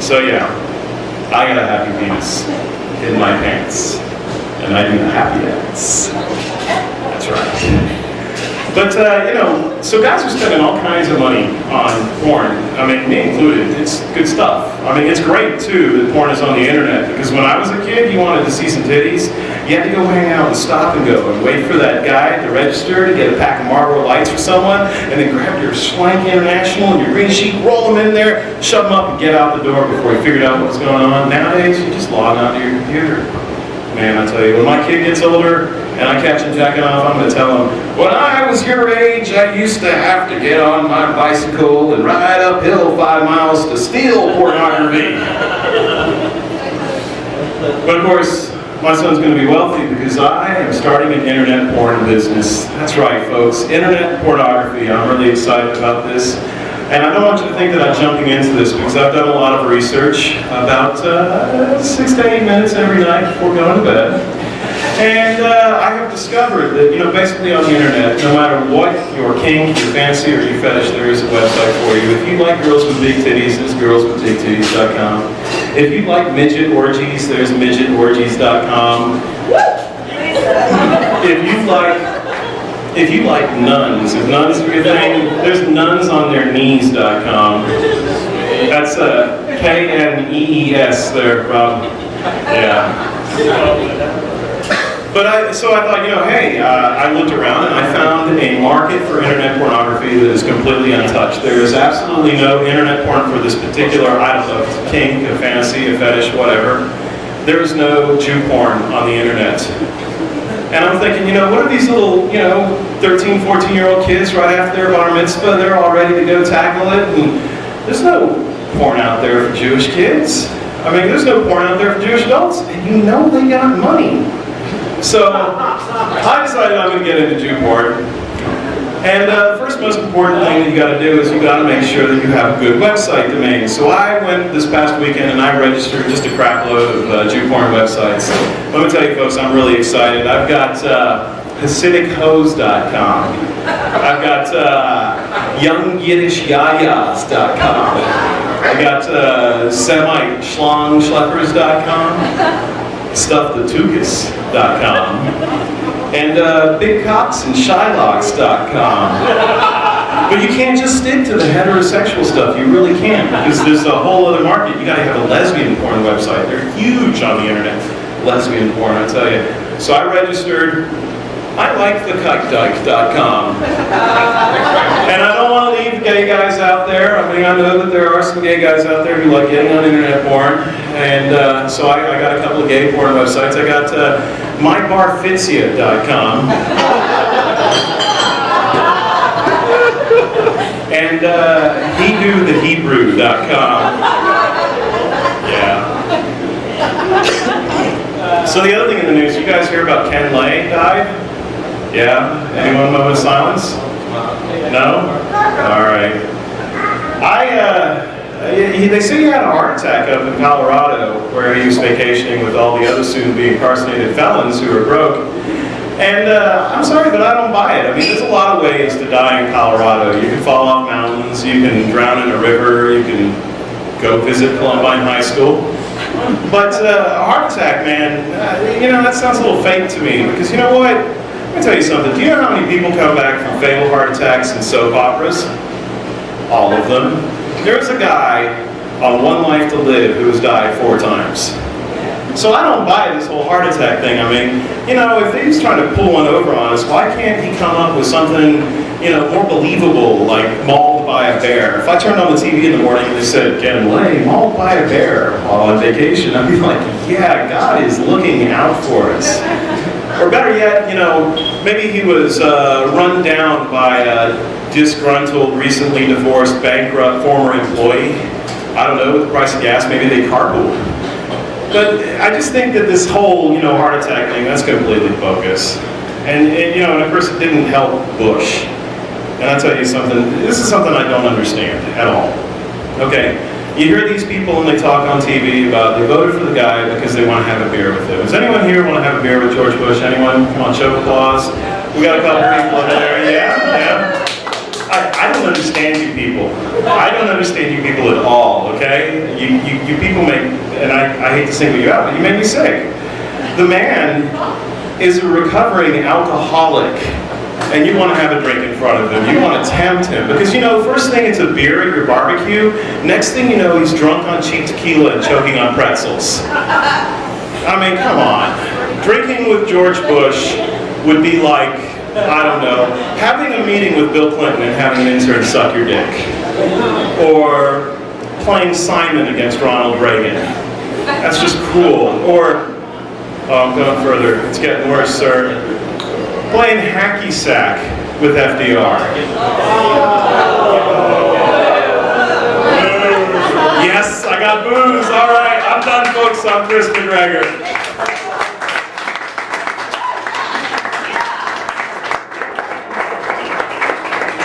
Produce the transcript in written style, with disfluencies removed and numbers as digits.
So yeah, I got a happy penis in my pants, and I do the happy dance. That's right. But, you know, so guys are spending all kinds of money on porn. I mean, me included. It's good stuff. I mean, it's great, too, that porn is on the internet, because when I was a kid, you wanted to see some titties, you had to go hang out and stop and go and wait for that guy to register to get a pack of Marlboro Lights for someone, and then grab your Swank International and your green sheet, roll them in there, shove them up, and get out the door before you figured out what was going on. Nowadays, you just log onto your computer. Man, I tell you, when my kid gets older and I catch him jacking off, I'm going to tell him, when I was your age, I used to have to get on my bicycle and ride uphill 5 miles to steal pornography. But of course, my son's going to be wealthy because I am starting an internet porn business. That's right, folks, internet pornography. I'm really excited about this. And I don't want you to think that I'm jumping into this because I've done a lot of research, about 6 to 8 minutes every night before going to bed. And I have discovered that, you know, basically on the internet, no matter what your kink, your fancy, or your fetish, there is a website for you. If you like girls with big titties, there's girlswithbigtitties.com. If you like midget orgies, there's midgetorgies.com. If you like nuns, if nuns are your thing, there's nunsontheirknees.com. That's K-N-E-E-S there, Rob. Yeah. But so I thought, you know, hey, I looked around and I found a market for internet pornography that is completely untouched. There is absolutely no internet porn for this particular, I don't know, kink, a fantasy, a fetish, whatever. There is no Jew porn on the internet. And I'm thinking, you know, what are these little, you know, 13, 14-year-old kids right after their bar mitzvah, they're all ready to go tackle it, and there's no porn out there for Jewish kids. I mean, there's no porn out there for Jewish adults, and you know they got money. So I decided I'm going to get into Jew porn. And the first most important thing that you got to do is you got to make sure that you have a good website domain. So I went this past weekend and I registered just a crap load of Jew porn websites. Let me tell you folks, I'm really excited. I've got HasidicHose.com. I've got YoungYiddishYayas.com. I got SemiteSchlongSchleppers.com. StuffTheTukas.com. And BigCocksandShylocks.com. But you can't just stick to the heterosexual stuff. You really can't, because there's a whole other market. You got to have a lesbian porn website. They're huge on the internet. Lesbian porn, I tell you. So I registered. I like thekuckdyke.com. And I don't want to leave gay guys out there. I mean, I know that there are some gay guys out there who like getting on internet porn. And so I got a couple of gay porn websites. I got mybarfitzia.com. And hedothehebrew.com. Yeah. So the other thing in the news, you guys hear about Ken Lay died? Yeah? Anyone moment of silence? No? Alright. They say he had a heart attack up in Colorado where he was vacationing with all the other soon-to-be incarcerated felons who were broke. And I'm sorry, but I don't buy it. I mean, there's a lot of ways to die in Colorado. You can fall off mountains, you can drown in a river, you can go visit Columbine High School. But a heart attack, man, you know, that sounds a little fake to me. Because you know what? Let me tell you something. Do you know how many people come back from fatal heart attacks in soap operas? All of them. There's a guy on One Life to Live who has died 4 times. So I don't buy this whole heart attack thing. I mean, you know, if he's trying to pull one over on us, why can't he come up with something, you know, more believable, like mauled by a bear? If I turned on the TV in the morning and they said, Ken Lay, mauled by a bear while on vacation, I'd be like, yeah, God is looking out for us. Or better yet, you know, maybe he was run down by a disgruntled, recently divorced, bankrupt former employee. I don't know, with the price of gas, maybe they carpooled. But I just think that this whole, you know, heart attack thing, that's completely bogus. And you know, and of course it didn't help Bush. And I'll tell you something, this is something I don't understand at all. Okay, you hear these people and they talk on TV about they voted for the guy because they want to have a beer with him. Does anyone here want to have a beer with George Bush? Anyone? Come on, show of applause. We got a couple people over there, yeah. I don't understand you people. I don't understand you people at all, okay? You people make, and I hate to single you out, but you make me sick. The man is a recovering alcoholic, and you want to have a drink in front of him. You want to tempt him. Because, you know, first thing it's a beer at your barbecue. Next thing you know, he's drunk on cheap tequila and choking on pretzels. I mean, come on. Drinking with George Bush would be like, I don't know, having a meeting with Bill Clinton and having an intern suck your dick. Or playing Simon against Ronald Reagan. That's just cruel. Or, oh, I'm going further. It's getting worse, sir. Playing hacky sack with FDR. Yes, I got booze. All right, I'm done, folks. I'm Chris McGregor.